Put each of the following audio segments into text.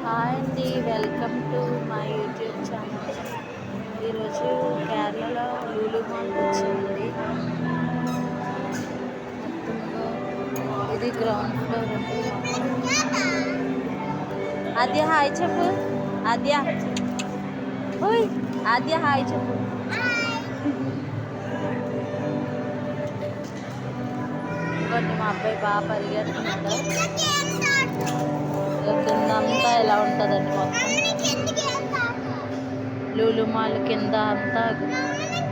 Hi అండి, welcome to my YouTube channel. ఈరోజు కేరళలో లూలు మాల్కి వచ్చామండి. ఇది గ్రౌండ్ ఫ్లోర్ అండి. ఆద్య హాయ్ చెప్పు. ఆద్య ఓయ్ ఆద్య హాయ్ చెప్పు. ఇంకోటి మా అబ్బాయి బాగా పరిగెడుతున్నాడు. కింద అంతా ఎలా ఉంటుందండి, మొత్తం లూలు మాల్ కింద అంతా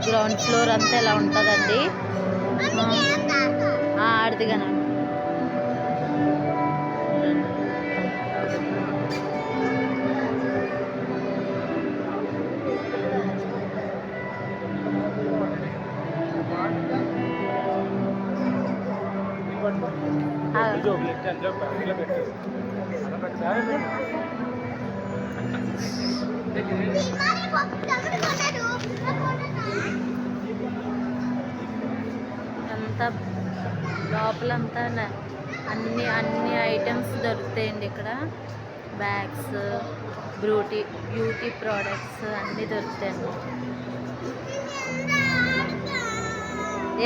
గ్రౌండ్ ఫ్లోర్ అంతా ఎలా ఉంటుందండి. ఆడిదిగానా అంతా లోపలంతా అన్ని ఐటమ్స్ దొరుకుతాయండి ఇక్కడ. బ్యాగ్స్, బ్యూటీ ప్రోడక్ట్స్ అన్నీ దొరుకుతాయండి.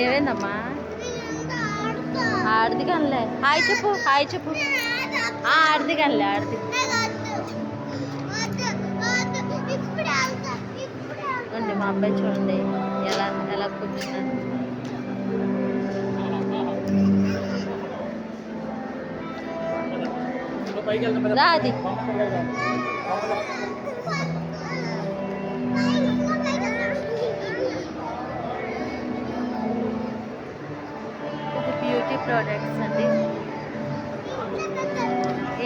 ఏమైందమ్మా? ఆడిది కనలే. హాయ్ చెప్పు, హాయ్ చెప్పు. ఆడిది కనలే, ఆడిది అండి. మా అబ్బాయి చూడండి ఎలా ఎలా కూర్చున్నాడు. రాది ఇది బ్యూటీ ప్రోడక్ట్స్ అండి.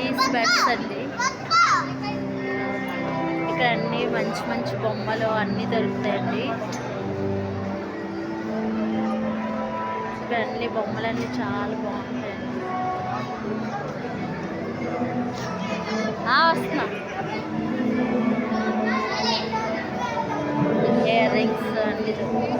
ఈ స్పెట్స్ అండి. ఇక్కడ అన్ని మంచి మంచి బొమ్మలు అన్నీ దొరుకుతాయండి. ఇక్కడ అన్ని బొమ్మలన్నీ చాలా బాగుంటాయండి. వస్తున్నా. ఇయర్ రింగ్స్ అన్నీ దొరుకుతాయి.